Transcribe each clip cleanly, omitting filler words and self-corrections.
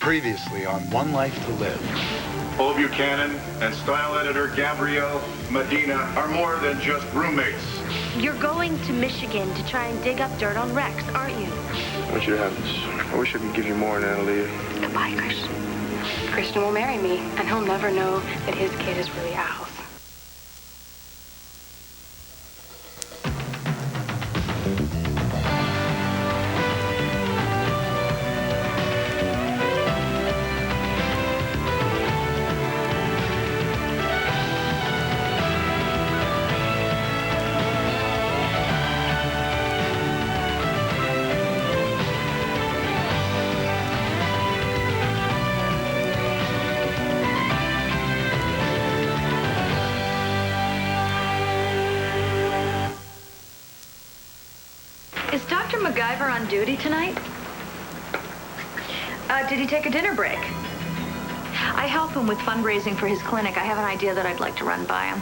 Previously on One Life to Live. Paul Buchanan and style editor Gabrielle Medina are more than just roommates. You're going to Michigan to try and dig up dirt on Rex, aren't you? I want you to have this. I wish I could give you more, Natalie. Goodbye, Christian. Christian will marry me, and he'll never know that his kid is really Al's. Is Dr. MacGyver on duty tonight? Did he take a dinner break? I help him with fundraising for his clinic. I have an idea that I'd like to run by him.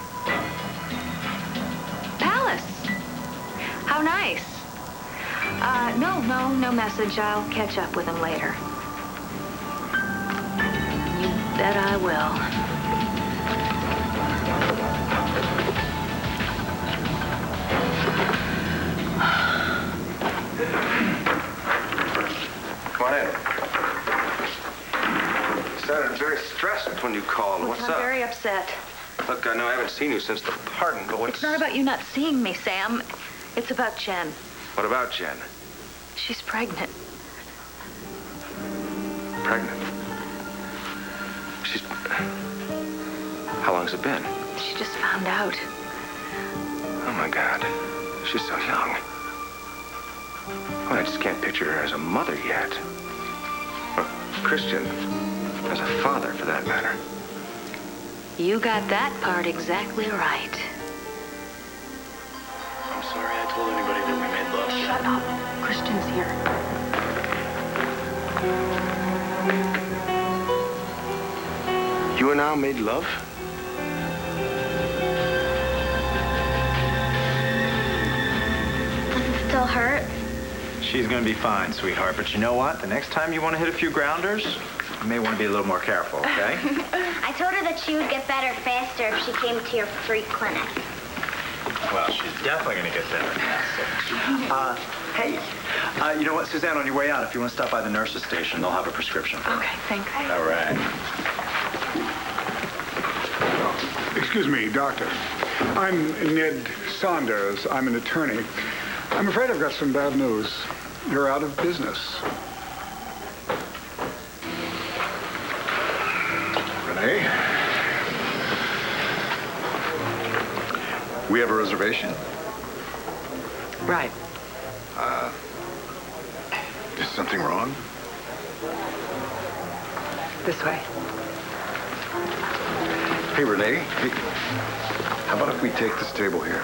Palace. How nice. No message. I'll catch up with him later. You bet I will. Come on in. You sounded very stressed when you called. What's I'm up? very upset. Look, I know I haven't seen you since the pardon, but what's... It's not about you not seeing me, Sam. It's about Jen. What about Jen? She's pregnant. Pregnant? She's... How long's it been? She just found out. Oh, my God. She's so young. Well, I just can't picture her as a mother yet. Or Christian, as a father, for that matter. You got that part exactly right. I'm sorry I told anybody that we made love. Shut up. Christian's here. You and Al made love? Does it still hurt? She's gonna be fine, sweetheart. But you know what? The next time you want to hit a few grounders, you may want to be a little more careful, okay? I told her that she would get better faster if she came to your free clinic. Well, she's definitely gonna get better. Hey, you know what, Suzanne? On your way out, if you want to stop by the nurse's station, they'll have a prescription for her. Okay, thanks. All right. Excuse me, doctor. I'm Ned Saunders. I'm an attorney. I'm afraid I've got some bad news. You're out of business. Renee? We have a reservation. Right. Is something wrong? This way. Hey, Renee. Hey, how about if we take this table here?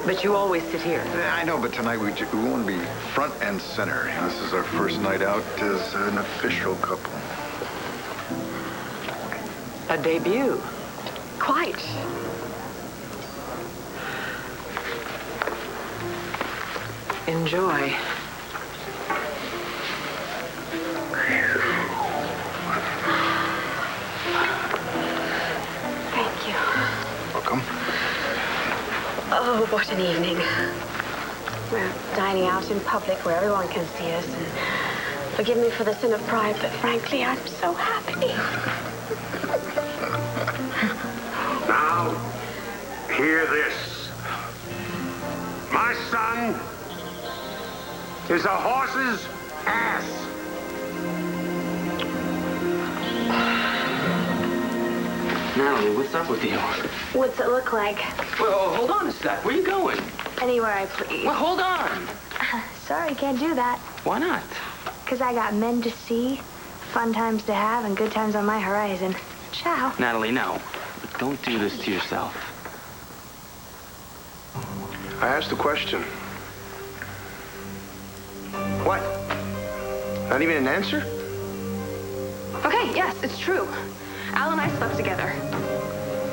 But you always sit here. I know, but tonight we want to be front and center. This is our first night out as an official couple. A debut. Quite. Enjoy. Thank you. Welcome. Oh, what an evening. We're dining out in public where everyone can see us. And forgive me for the sin of pride, but frankly, I'm so happy. Now, hear this. My son is a horse's ass. Natalie, what's up with you? What's it look like? Well, hold on a sec. Where are you going? Anywhere I please. Well, hold on. Sorry, can't do that. Why not? 'Cause I got men to see, fun times to have, and good times on my horizon. Ciao. Natalie, no. Don't do this to yourself. I asked a question. What? Not even an answer? Okay, yes, it's true. Al and I slept together.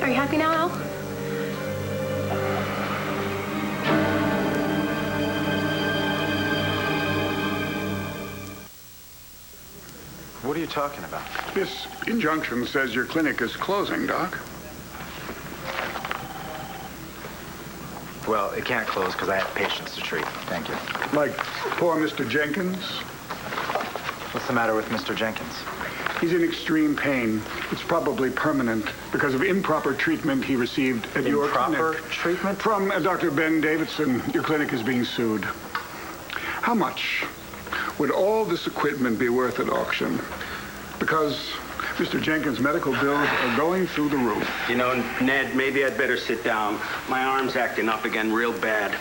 Are you happy now, Al? What are you talking about? This injunction says your clinic is closing, Doc. Well, it can't close because I have patients to treat. Thank you. Like poor Mr. Jenkins. What's the matter with Mr. Jenkins? He's in extreme pain. It's probably permanent because of improper treatment he received at your clinic. Improper treatment? From Dr. Ben Davidson, your clinic is being sued. How much would all this equipment be worth at auction? Because Mr. Jenkins' medical bills are going through the roof. You know, Ned, maybe I'd better sit down. My arm's acting up again real bad.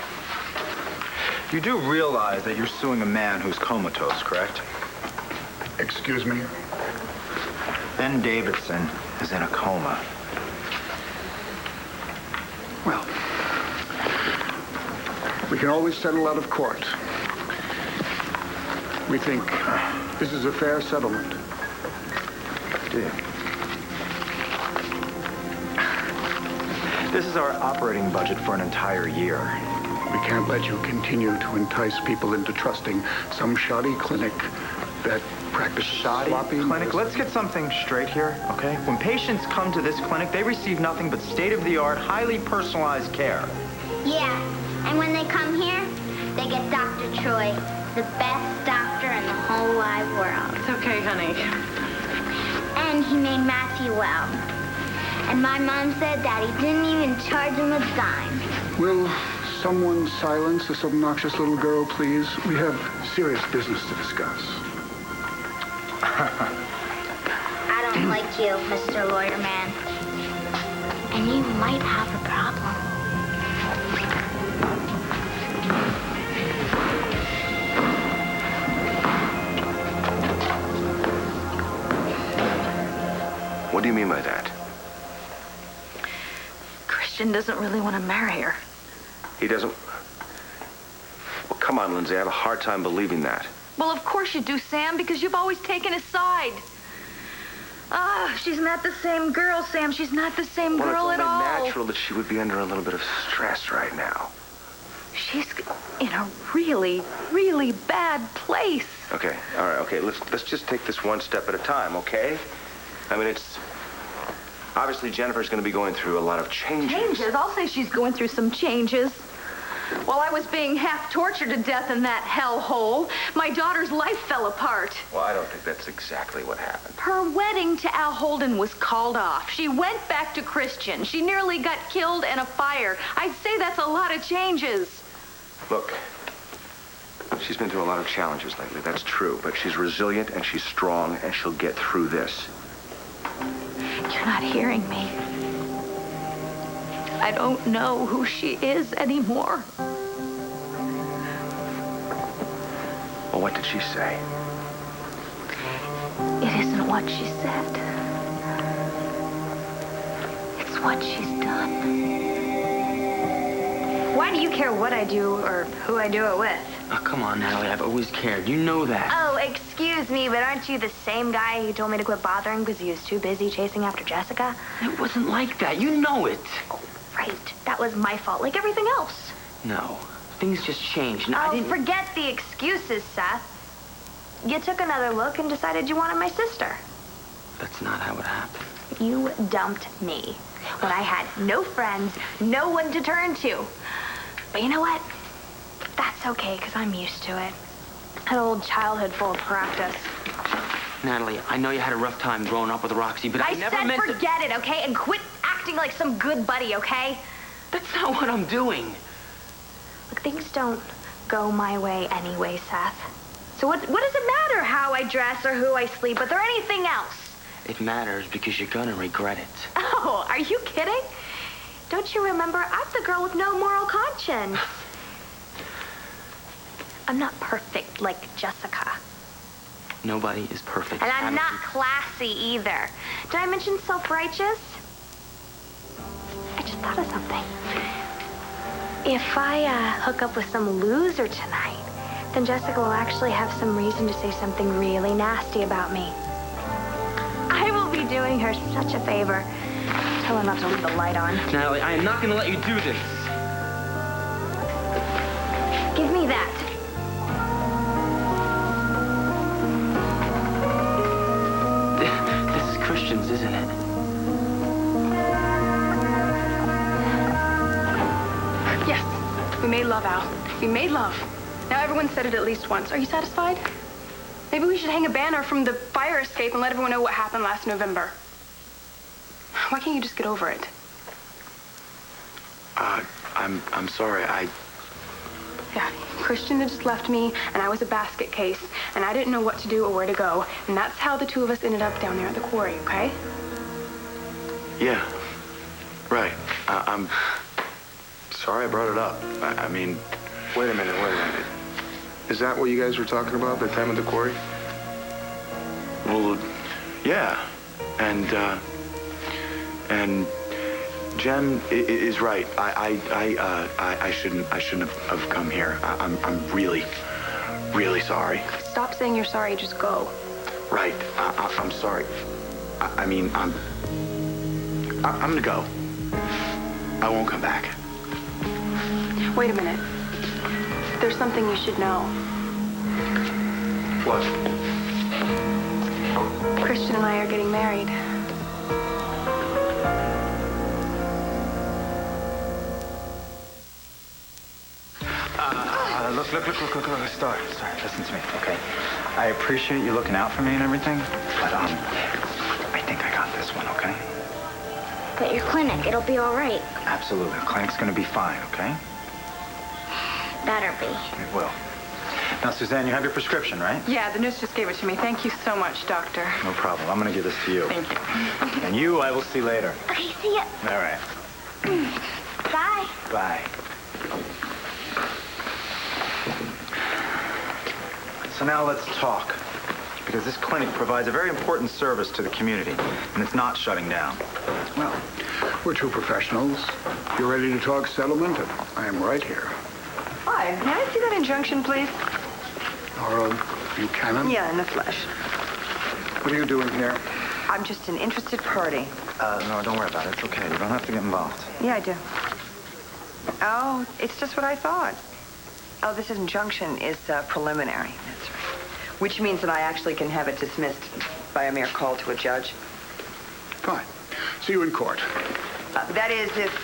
You do realize that you're suing a man who's comatose, correct? Excuse me? Ben Davidson is in a coma. Well, we can always settle out of court. We think this is a fair settlement. Do you? This is our operating budget for an entire year. We can't let you continue to entice people into trusting some shoddy clinic that practices Shoddy sloppy clinic? medicine. Let's get something straight here, okay? When patients come to this clinic, they receive nothing but state-of-the-art, highly personalized care. Yeah, and when they come here, they get Dr. Troy, the best doctor in the whole wide world. It's okay, honey. And he made Matthew well. And my mom said that he didn't even charge him a dime. Will someone silence this obnoxious little girl, please? We have serious business to discuss. I don't like you, Mr. Lawyer Man. And you might have a problem. What do you mean by that? Christian doesn't really want to marry her. He doesn't... Well, come on, Lindsay. I have a hard time believing that. Well, of course you do, Sam, because you've always taken his side. She's not the same girl, Sam. She's not the same girl at all. Well, it's only natural that she would be under a little bit of stress right now. She's in a really, really bad place. Okay, all right, okay. Let's just take this one step at a time, okay? I mean, it's... Obviously, Jennifer's going to be going through a lot of changes. Changes? I'll say she's going through some changes. While I was being half tortured to death in that hellhole, my daughter's life fell apart. Well, I don't think that's exactly what happened. Her wedding to Al Holden was called off. She went back to Christian. She nearly got killed in a fire. I'd say that's a lot of changes. Look, she's been through a lot of challenges lately, that's true. But she's resilient and she's strong and she'll get through this. You're not hearing me. I don't know who she is anymore. Well, what did she say? It isn't what she said. It's what she's done. Why do you care what I do or who I do it with? Oh, come on, Natalie. I've always cared. You know that. Oh, excuse me, but aren't you the same guy who told me to quit bothering because he was too busy chasing after Jessica? It wasn't like that. You know it. Oh, right. That was my fault, like everything else. No. Things just changed. And I Oh, didn't... forget the excuses, Seth. You took another look and decided you wanted my sister. That's not how it happened. You dumped me when I had no friends, no one to turn to. But you know what? That's okay, because I'm used to it. An old childhood full of practice. Natalie, I know you had a rough time growing up with Roxy, but I never said meant to... forget it, okay? And quit acting like some good buddy, okay? That's not what I'm doing. Look, things don't go my way anyway, Seth. So what does it matter how I dress or who I sleep with or anything else? It matters because you're gonna regret it. Oh, are you kidding? Don't you remember, I'm the girl with no moral conscience. I'm not perfect like Jessica. Nobody is perfect. And I'm not classy either. Did I mention self-righteous? I just thought of something. If I hook up with some loser tonight, then Jessica will actually have some reason to say something really nasty about me. I will be doing her such a favor. Tell her not to leave the light on. Natalie, I am not gonna let you do this. Give me that. questions, isn't it? Yes, we made love, Al. We made love. Now everyone said it at least once. Are you satisfied? Maybe we should hang a banner from the fire escape and let everyone know what happened last November. Why can't you just get over it? I'm sorry. Yeah, Christian had just left me, and I was a basket case, and I didn't know what to do or where to go, and that's how the two of us ended up down there at the quarry, okay? Yeah, right. I'm sorry I brought it up. I mean... Wait a minute. Is that what you guys were talking about, the time at the quarry? Well, yeah. And Jen is right. I shouldn't have come here. I'm really sorry. Stop saying you're sorry, just go. Right. I'm sorry. I mean, I'm gonna go. I won't come back. Wait a minute. There's something you should know. What? Christian and I are getting married. Look, Star, listen to me, okay? I appreciate you looking out for me and everything, but, I think I got this one, okay? But your clinic, it'll be all right. Absolutely. The clinic's gonna be fine, okay? Better be. It will. Now, Suzanne, you have your prescription, right? Yeah, the nurse just gave it to me. Thank you so much, doctor. No problem. I'm gonna give this to you. Thank you. And you, I will see later. Okay, see ya. All right. Bye. Bye. So now let's talk. Because this clinic provides a very important service to the community, and it's not shutting down. Well, we're two professionals. You're ready to talk settlement, and I am right here. Hi, may I see that injunction, please? Laurel Buchanan? Yeah, in the flesh. What are you doing here? I'm just an interested party. No, don't worry about it. It's okay. You don't have to get involved. Yeah, I do. Oh, it's just what I thought. Oh, this injunction is preliminary. That's right. Which means that I actually can have it dismissed by a mere call to a judge. Fine. See you in court. That is if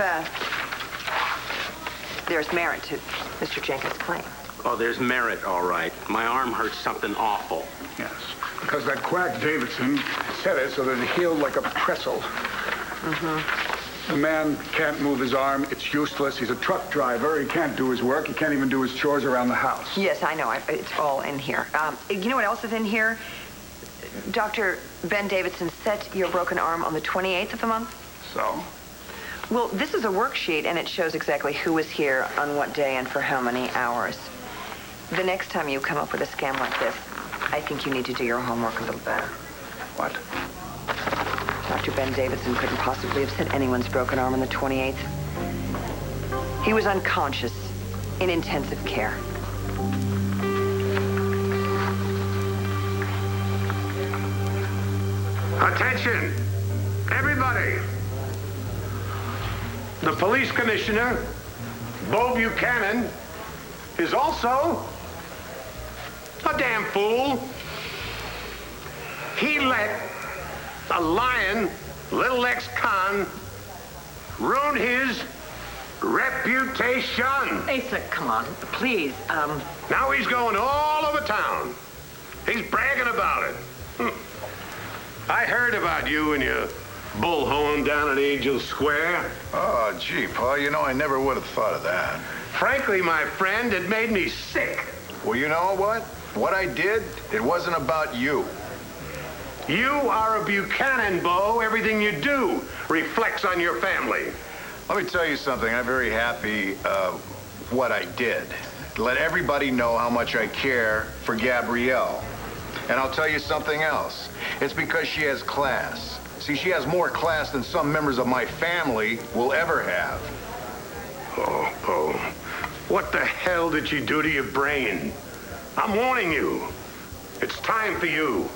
there's merit to Mr. Jenkins' claim. Oh, there's merit, all right. My arm hurts something awful. Yes, because that quack Davidson set it so that it healed like a pretzel. The man can't move his arm. It's useless. He's a truck driver. He can't do his work. He can't even do his chores around the house. Yes, I know. It's all in here. You know what else is in here? Dr. Ben Davidson set your broken arm on the 28th of the month. So? Well, this is a worksheet, and it shows exactly who was here, on what day, and for how many hours. The next time you come up with a scam like this, I think you need to do your homework a little better. What? Dr. Ben Davidson couldn't possibly have set anyone's broken arm on the 28th. He was unconscious, in intensive care. Attention, everybody. The police commissioner, Bo Buchanan, is also a damn fool. He let a lying little ex-con ruin his reputation. Asa, come on, please. Now he's going all over town. He's bragging about it. I heard about you and your bullhorn down at Angel Square. Oh, gee, Paul, you know, I never would have thought of that. Frankly, my friend, it made me sick. Well, you know what? What I did, it wasn't about you. You are a Buchanan, Bo. Everything you do reflects on your family. Let me tell you something. I'm very happy what I did. Let everybody know how much I care for Gabrielle. And I'll tell you something else. It's because she has class. See, she has more class than some members of my family will ever have. Oh, Bo. What the hell did you do to your brain? I'm warning you. It's time for you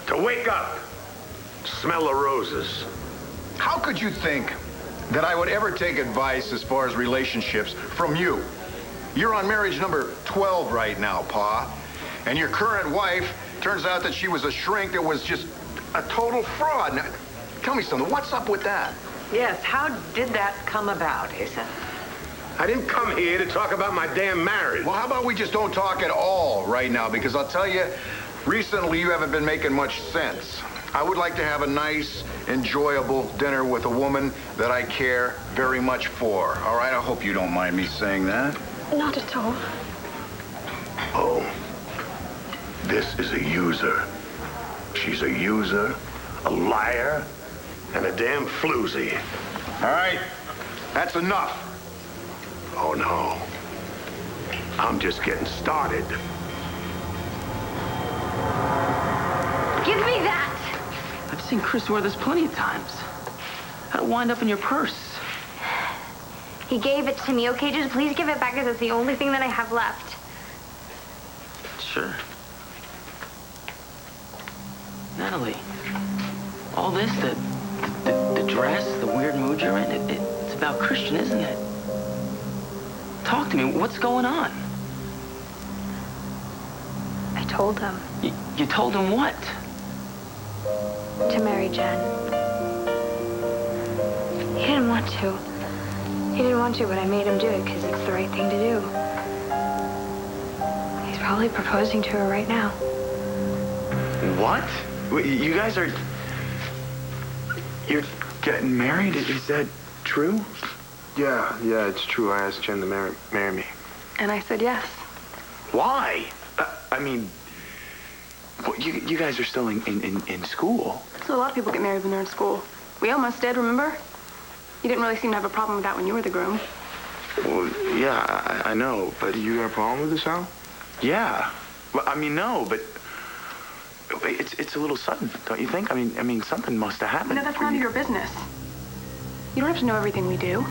to wake up. Smell the roses. How could you think that I would ever take advice as far as relationships from you? You're on marriage number 12 right now, Pa. And your current wife, turns out that she was a shrink that was just a total fraud. Now, tell me something. What's up with that? Yes, how did that come about, Asa? I didn't come here to talk about my damn marriage. Well, how about we just don't talk at all right now? Because I'll tell you, recently you haven't been making much sense. I would like to have a nice, enjoyable dinner with a woman that I care very much for. All right? I hope you don't mind me saying that. Not at all. Oh, this is a user. She's a user, a liar, and a damn floozy. All right? That's enough. Oh, no. I'm just getting started. Give me that! I've seen Chris wear this plenty of times. How'd it wind up in your purse? He gave it to me. Okay, just please give it back because it's the only thing that I have left. Sure. Natalie, all this, the dress, the weird mood you're in, it's about Christian, isn't it? Talk to me. What's going on? I told him You told him what? to marry Jen. He didn't want to. He didn't want to, but I made him do it because it's the right thing to do. He's probably proposing to her right now. What? You guys are... You're getting married? Is that true? Yeah, it's true. I asked Jen to marry me. And I said yes. Why? I mean, well, you guys are still in school. So a lot of people get married when they're in school. We almost did, remember? You didn't really seem to have a problem with that when you were the groom. Well, yeah, I know, but you got a problem with this, Al? Yeah. Well, I mean, no, but it's a little sudden, don't you think? I mean, something must have happened. No, that's none of your business. You don't have to know everything we do.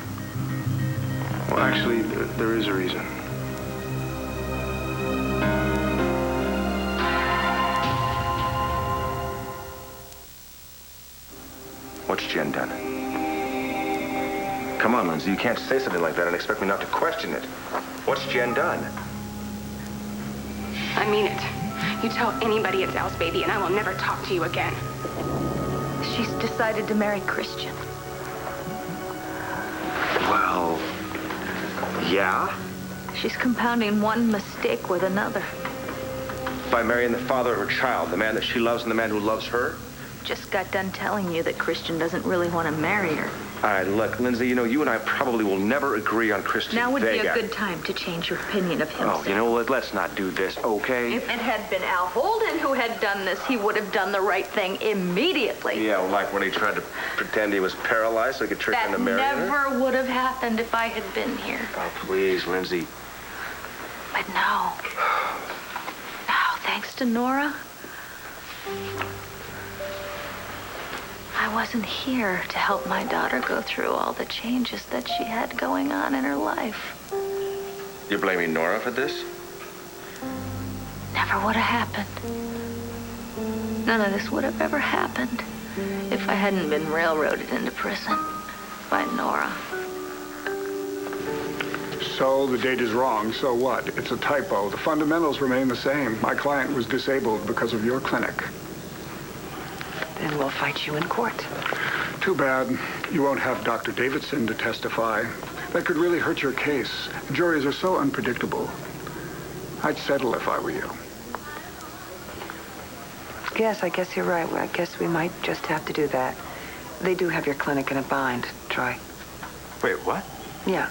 Well, actually, there is a reason. What's Jen done? Come on, Lindsay, you can't say something like that and expect me not to question it. What's Jen done? I mean it. You tell anybody it's Al's baby and I will never talk to you again. She's decided to marry Christian. Well, yeah? She's compounding one mistake with another. By marrying the father of her child, the man that she loves and the man who loves her? Just got done telling you that Christian doesn't really want to marry her. All right, look, Lindsay, you know, you and I probably will never agree on Christian Now would Vega. be a good time to change your opinion of him. Oh, you know what? Let's not do this, okay? If it had been Al Holden who had done this, he would have done the right thing immediately. Yeah, well, like when he tried to pretend he was paralyzed so he could trick her into marrying her? That never would have happened if I had been here. Oh, please, Lindsay. But now, thanks to Nora, I wasn't here to help my daughter go through all the changes that she had going on in her life. You're blaming Nora for this? Never would have happened. None of this would have ever happened if I hadn't been railroaded into prison by Nora. So the date is wrong. So what? It's a typo. The fundamentals remain the same. My client was disabled because of your clinic. Then we'll fight you in court. Too bad. You won't have Dr. Davidson to testify. That could really hurt your case. Juries are so unpredictable. I'd settle if I were you. Yes, I guess you're right. Well, I guess we might just have to do that. They do have your clinic in a bind, Troy. Wait, what? Yeah.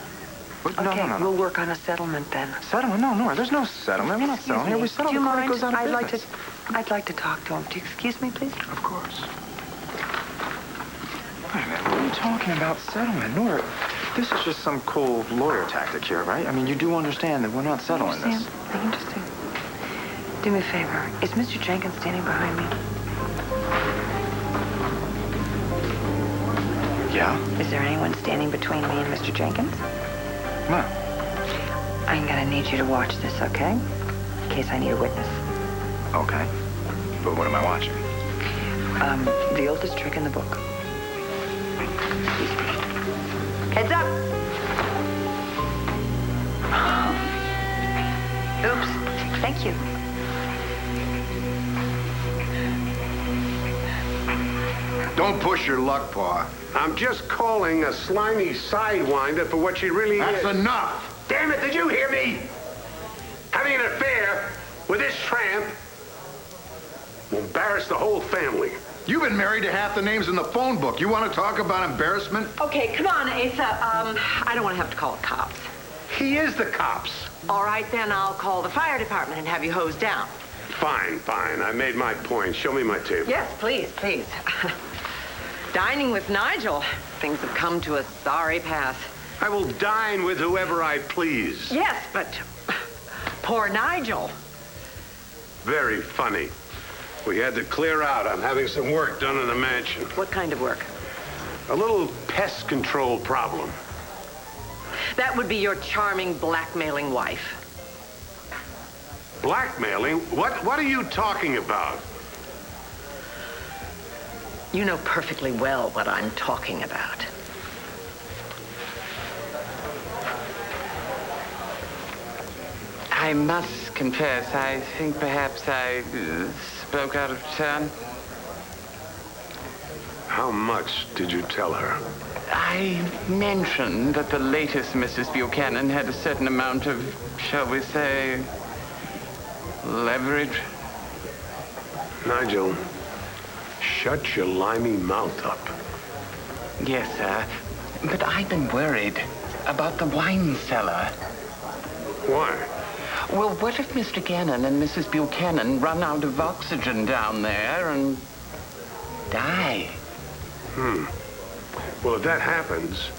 What? Okay, No. we'll work on a settlement then. Settlement? No, Nora, there's no settlement. We're not settling here. We settle Do the you clinic mind? goes out of business. I'd like to talk to him. Do you excuse me, please? Of course. Wait a minute, what are you talking about settlement? Nora, this is just some cool lawyer tactic here, right? I mean, you do understand that we're not settling this. I understand. Do me a favor. Is Mr. Jenkins standing behind me? Yeah? Is there anyone standing between me and Mr. Jenkins? No. I'm gonna need you to watch this, okay? In case I need a witness. Okay. But what am I watching? The oldest trick in the book. Heads up! Oops. Thank you. Don't push your luck, Pa. I'm just calling a slimy sidewinder for what she really is. That's enough! Damn it, did you hear me? Having an affair with this tramp will embarrass the whole family. You've been married to half the names in the phone book. You want to talk about embarrassment? Okay, come on, Asa. I don't want to have to call the cops. He is the cops. All right, then I'll call the fire department and have you hosed down. Fine. I made my point. Show me my table. Yes, please. Dining with Nigel. Things have come to a sorry pass. I will dine with whoever I please. Yes, but poor Nigel. Very funny. We had to clear out. I'm having some work done in the mansion. What kind of work? A little pest control problem. That would be your charming, blackmailing wife. Blackmailing? What are you talking about? You know perfectly well what I'm talking about. I must confess, I think perhaps I spoke out of turn. How much did you tell her? I mentioned that the latest Mrs. Buchanan had a certain amount of, shall we say, leverage. Nigel, shut your limey mouth up. Yes, sir. But I've been worried about the wine cellar. Why? Well, what if Mr. Gannon and Mrs. Buchanan run out of oxygen down there and die? Well, if that happens,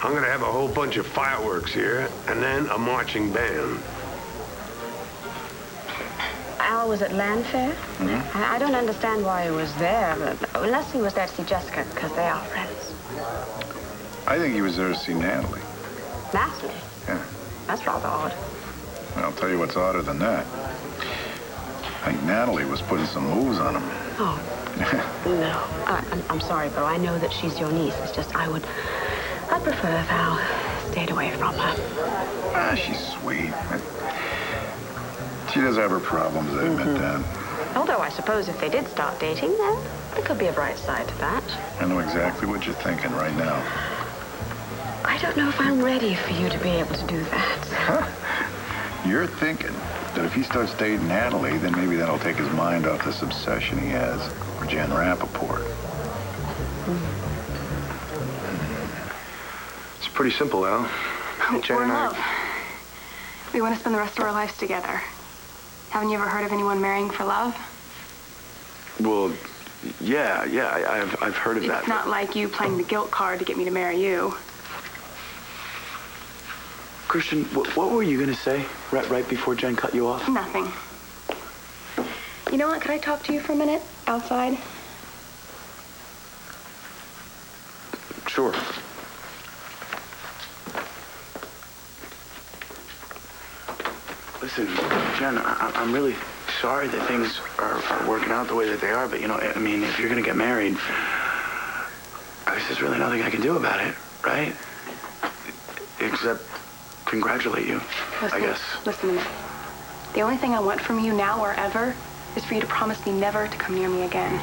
I'm going to have a whole bunch of fireworks here and then a marching band. Al was at Landfair? Mm-hmm. I don't understand why he was there, but unless he was there to see Jessica, because they are friends. I think he was there to see Natalie. Natalie? Yeah. That's rather odd. And I'll tell you what's odder than that. I think Natalie was putting some moves on him. Oh, no. I'm sorry, Bo. I know that she's your niece. It's just I'd prefer if Al stayed away from her. She's sweet. She does have her problems, I admit that. Although I suppose if they did start dating, then there could be a bright side to that. I know exactly what you're thinking right now. I don't know if I'm ready for you to be able to do that. You're thinking that if he starts dating Natalie, then maybe that'll take his mind off this obsession he has for Jen Rappaport. It's pretty simple, Al. We're in love. We want to spend the rest of our lives together. Haven't you ever heard of anyone marrying for love? Well, yeah, I've heard of that. It's not like you playing the guilt card to get me to marry you. Christian, what were you going to say right before Jen cut you off? Nothing. You know what? Could I talk to you for a minute outside? Sure. Listen, Jen, I'm really sorry that things are working out the way that they are, but, I mean, if you're going to get married, there's really nothing I can do about it, right? Except congratulate you, I guess. Listen to me. The only thing I want from you now or ever is for you to promise me never to come near me again.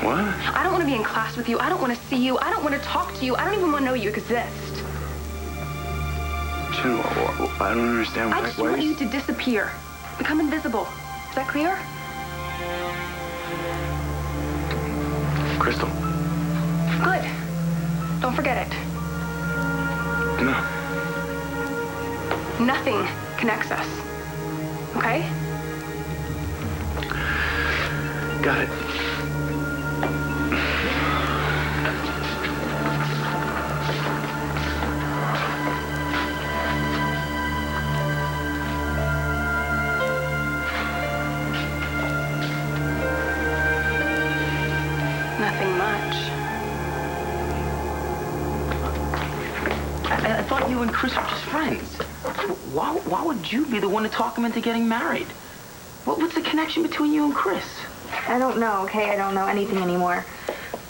What? I don't want to be in class with you. I don't want to see you. I don't want to talk to you. I don't even want to know you exist. Jen, I don't understand. I just want you to disappear. Become invisible. Is that clear? Crystal. Good. Don't forget it. No. Nothing connects us. Okay? Got it. Nothing much. I thought you and Chris were just friends. Why would you be the one to talk him into getting married? What's the connection between you and Chris? I don't know, okay? I don't know anything anymore.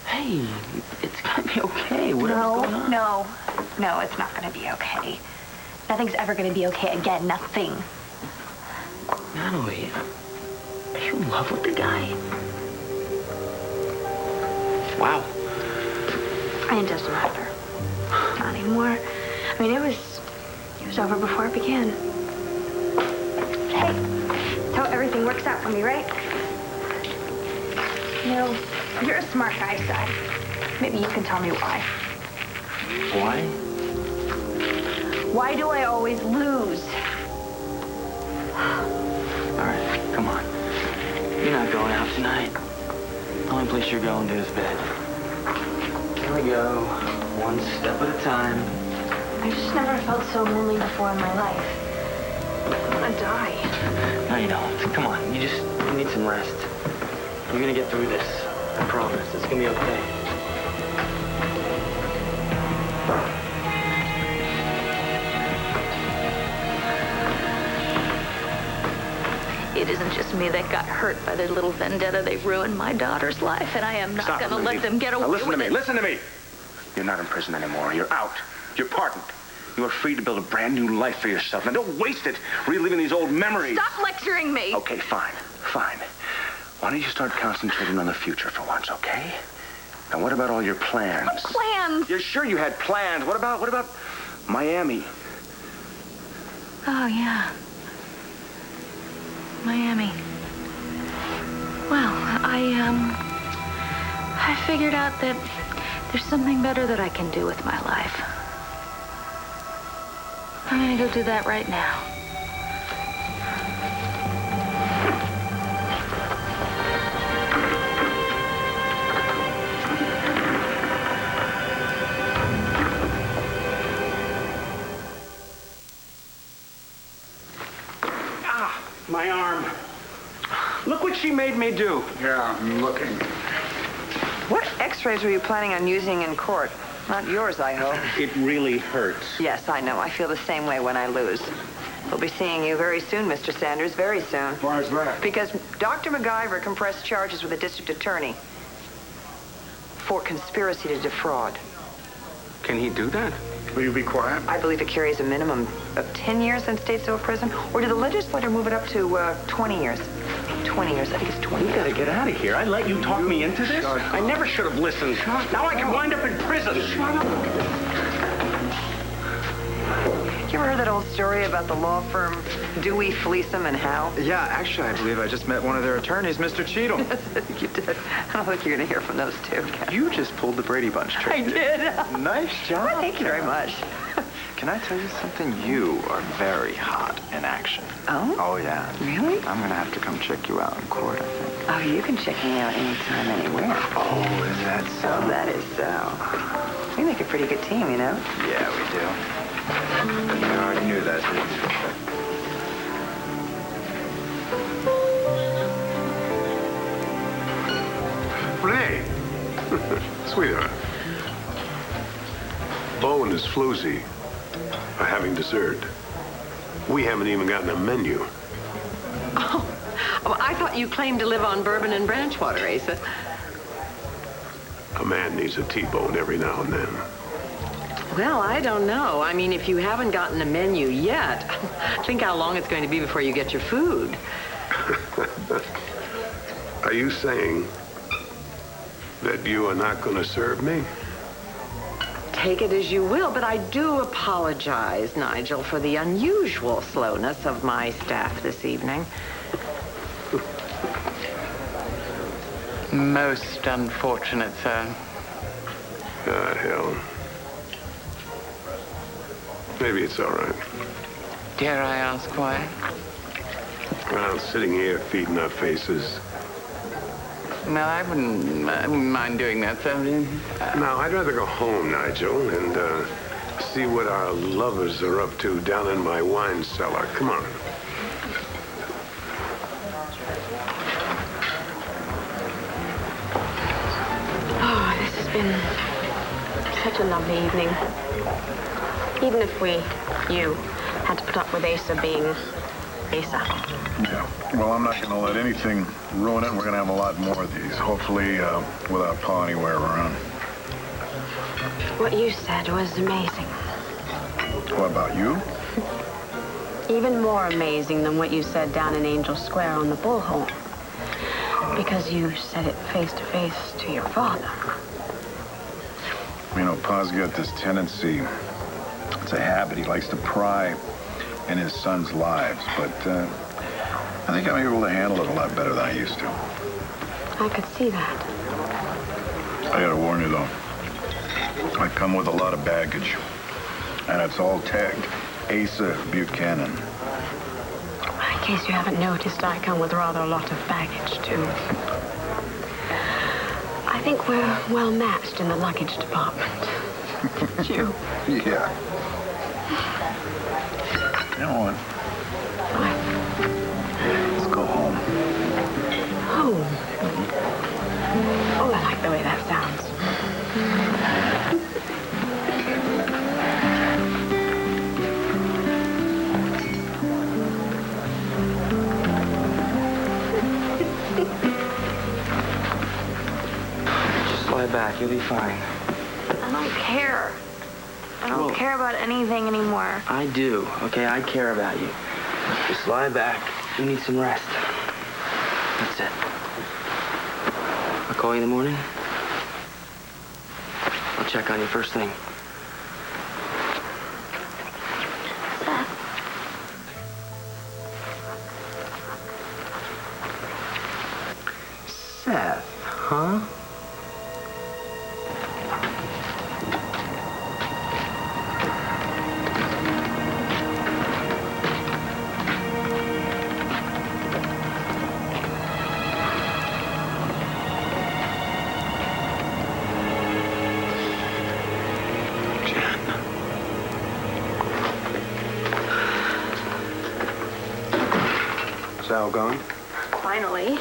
Hey, it's gonna be okay. Whatever's going on. No, it's not gonna be okay. Nothing's ever gonna be okay again. Nothing. Natalie, are you in love with the guy? It doesn't matter. Not anymore. I mean, it was over before it began. Hey, so everything works out for me, right? You know, you're a smart guy, son. Maybe you can tell me why. Why? Why do I always lose? All right, come on. You're not going out tonight. The only place you're going to is bed. Here we go. One step at a time. I just never felt so lonely before in my life. I want to die. No, you don't. Come on. You need some rest. You're gonna get through this. I promise. It's gonna be okay. It isn't just me that got hurt by their little vendetta. They ruined my daughter's life, and I am not going to let them get away with it. Listen to me. You're not in prison anymore. You're out. You're pardoned. You are free to build a brand new life for yourself. Now, don't waste it reliving these old memories. Stop lecturing me. Okay, fine. Why don't you start concentrating on the future for once, okay? Now, what about all your plans? What plans? You're sure you had plans. What about Miami? Oh, yeah. Miami. Well, I figured out that there's something better that I can do with my life. I'm gonna go do that right now. My arm. Look what she made me do. Yeah, I'm looking. What x-rays were you planning on using in court? Not yours, I hope. It really hurts. Yes, I know. I feel the same way when I lose. We'll be seeing you very soon, Mr. Sanders, very soon. Why is that? Because Dr. MacGyver can press charges with the district attorney for conspiracy to defraud. Can he do that? Will you be quiet? I believe it carries a minimum of 10 years in state civil prison. Or did the legislature move it up to 20 years? 20 years. I think it's 20. You gotta get out of here. I let you talk me into this? I never should have listened. Now I can wind up in prison. Shut up. You ever heard that old story about the law firm Dewey, Fleeson, and Howe? Yeah, actually, I believe I just met one of their attorneys, Mr. Cheadle. Yes, I think you did. I don't think you're going to hear from those two. You just pulled the Brady Bunch trick. I did. Nice job. Well, thank you very much. Can I tell you something? You are very hot in action. Oh? Oh, yeah. Really? I'm going to have to come check you out in court, I think. Oh, you can check me out anytime, anywhere. Oh, is that so? Oh, that is so. We make a pretty good team, you know? Yeah, we do. I already knew that, didn't Renee. Sweetheart. Bo and his floozy are having dessert. We haven't even gotten a menu. Oh, I thought you claimed to live on bourbon and branchwater, Asa. A man needs a T-bone every now and then. Well, I don't know. I mean, if you haven't gotten a menu yet, think how long it's going to be before you get your food. Are you saying that you are not going to serve me? Take it as you will, but I do apologize, Nigel, for the unusual slowness of my staff this evening. Most unfortunate, sir. Ah, hell. Maybe it's all right. Dare I ask why? Well, sitting here feeding our faces. No, I wouldn't mind doing that, sir. No, I'd rather go home, Nigel, and see what our lovers are up to down in my wine cellar. Come on. Oh, this has been such a lovely evening. Even if you, had to put up with Asa being Asa. Yeah. Well, I'm not going to let anything ruin it. We're going to have a lot more of these, hopefully without Pa anywhere around. What you said was amazing. What about you? Even more amazing than what you said down in Angel Square on the bullhorn. Because you said it face to face to your father. You know, Pa's got this tendency, it's a habit, he likes to pry in his son's lives, but I think I'm able to handle it a lot better than I used to. I could see that. I gotta warn you, though. I come with a lot of baggage, and it's all tagged Asa Buchanan. In case you haven't noticed, I come with rather a lot of baggage, too. I think we're well matched in the luggage department. You? Yeah. You know what? Let's go home. Home? Oh, I like the way that sounds. Just lie back. You'll be fine. I don't care. I don't care about anything anymore. I do, okay? I care about you. Just lie back. You need some rest. That's it. I'll call you in the morning. I'll check on you first thing. Seth, huh? Is Al gone? Finally.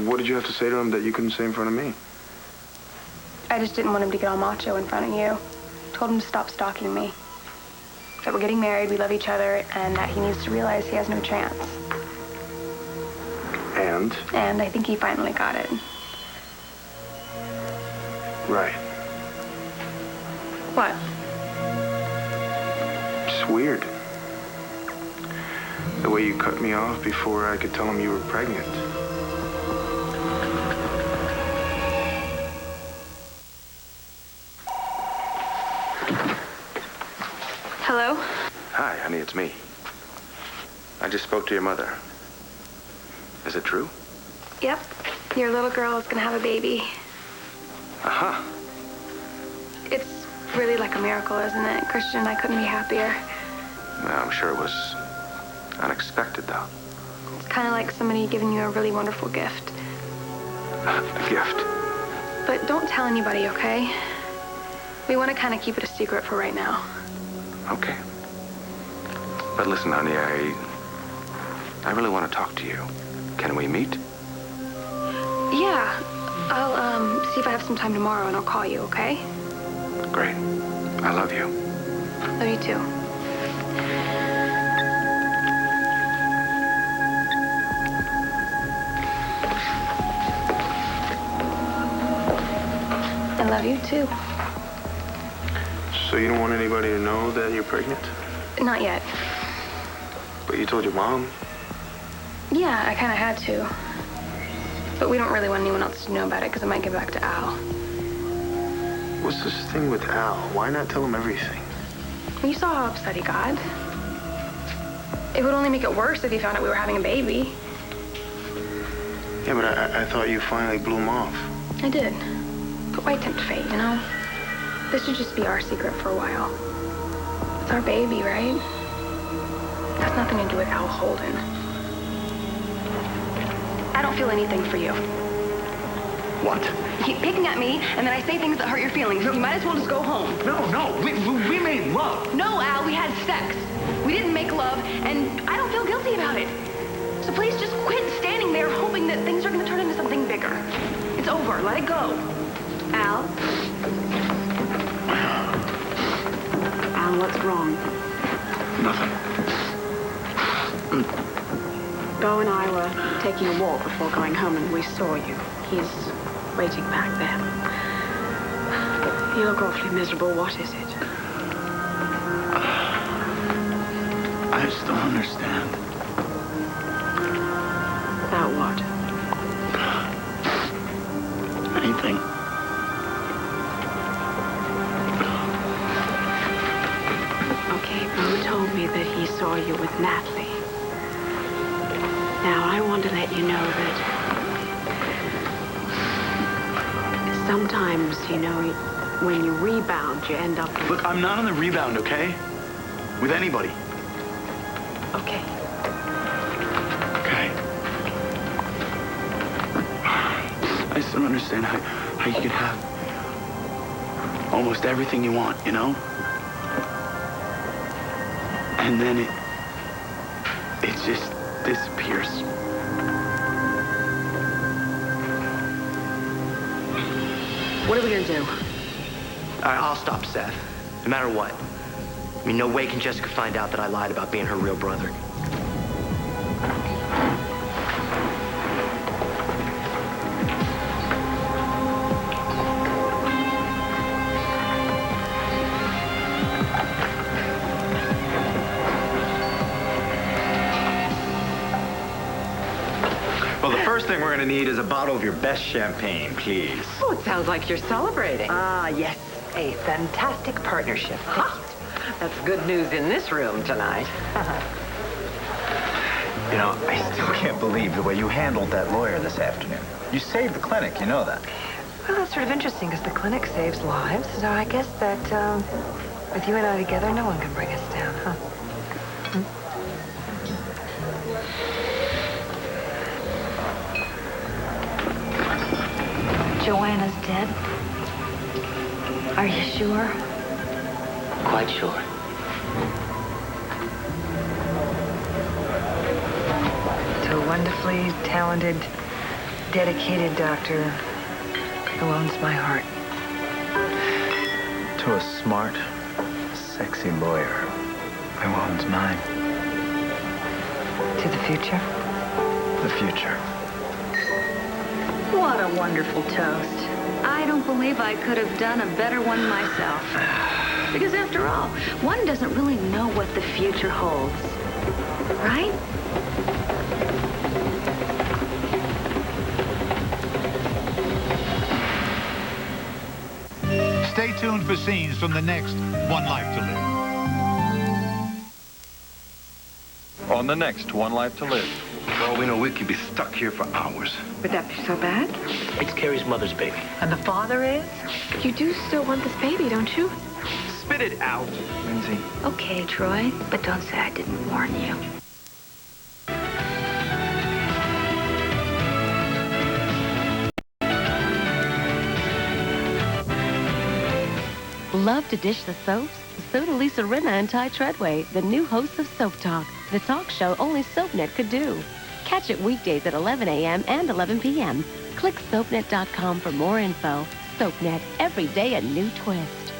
What did you have to say to him that you couldn't say in front of me? I just didn't want him to get all macho in front of you. Told him to stop stalking me. That we're getting married, we love each other, and that he needs to realize he has no chance. And? And I think he finally got it. Right. What? It's weird. The way you cut me off before I could tell him you were pregnant. Hello? Hi, honey, it's me. I just spoke to your mother. Is it true? Yep. Your little girl is gonna have a baby. Uh-huh. It's really like a miracle, isn't it? Christian, I couldn't be happier. Well, I'm sure it was unexpected, though. It's kind of like somebody giving you a really wonderful gift. A gift? But don't tell anybody, okay? We want to kind of keep it a secret for right now. Okay. But listen, honey, I really want to talk to you. Can we meet? Yeah. I'll see if I have some time tomorrow and I'll call you, okay? Great. I love you. Love you too. I love you too. So you don't want anybody to know that you're pregnant? Not yet. But you told your mom. Yeah, I kind of had to. But we don't really want anyone else to know about it because it might get back to Al. What's this thing with Al? Why not tell him everything? You saw how upset he got. It would only make it worse if he found out we were having a baby. Yeah, but I thought you finally blew him off. I did. But why tempt fate, you know? This should just be our secret for a while. It's our baby, right? It has nothing to do with Al Holden. I don't feel anything for you. What? You keep picking at me, and then I say things that hurt your feelings. You might as well just go home. No, we made love. No, Al, we had sex. We didn't make love, and I don't feel guilty about it. So please just quit standing there hoping that things are going to turn into something bigger. It's over. Let it go. Al? Al, what's wrong? Nothing. Bo and I were taking a walk before going home, and we saw you. He's waiting back there. You look awfully miserable. What is it? I just don't understand. About what? Anything. saw you with Natalie. Now, I want to let you know that sometimes, you know, when you rebound, you end up... Look, I'm not on the rebound, okay? With anybody. Okay. Okay. I just don't understand how you can have almost everything you want, you know? And then it just disappears. What are we gonna do? All right, I'll stop Seth, no matter what. I mean, no way can Jessica find out that I lied about being her real brother. Well, the first thing we're gonna need is a bottle of your best champagne, please. Oh, it sounds like you're celebrating. Ah, yes. A fantastic partnership. That's good news in this room tonight. You know, I still can't believe the way you handled that lawyer this afternoon. You saved the clinic, you know that. Well, that's sort of interesting because the clinic saves lives. So I guess that with you and I together, no one can bring us down, huh? Joanna's dead? Are you sure? Quite sure. To a wonderfully talented, dedicated doctor who owns my heart. To a smart, sexy lawyer who owns mine. To the future? The future. What a wonderful toast. I don't believe I could have done a better one myself. Because after all, one doesn't really know what the future holds. Right? Stay tuned for scenes from the next One Life to Live. On the next One Life to Live. For all we know, we could be stuck here for hours. Would that be so bad? It's Carrie's mother's baby. And the father is? You do still want this baby, don't you? Spit it out, Lindsay. Okay, Troy, but don't say I didn't warn you. Love to dish the soaps? So do Lisa Rinna and Ty Treadway, the new hosts of Soap Talk, the talk show only SoapNet could do. Catch it weekdays at 11 a.m. and 11 p.m. Click SoapNet.com for more info. SoapNet, every day a new twist.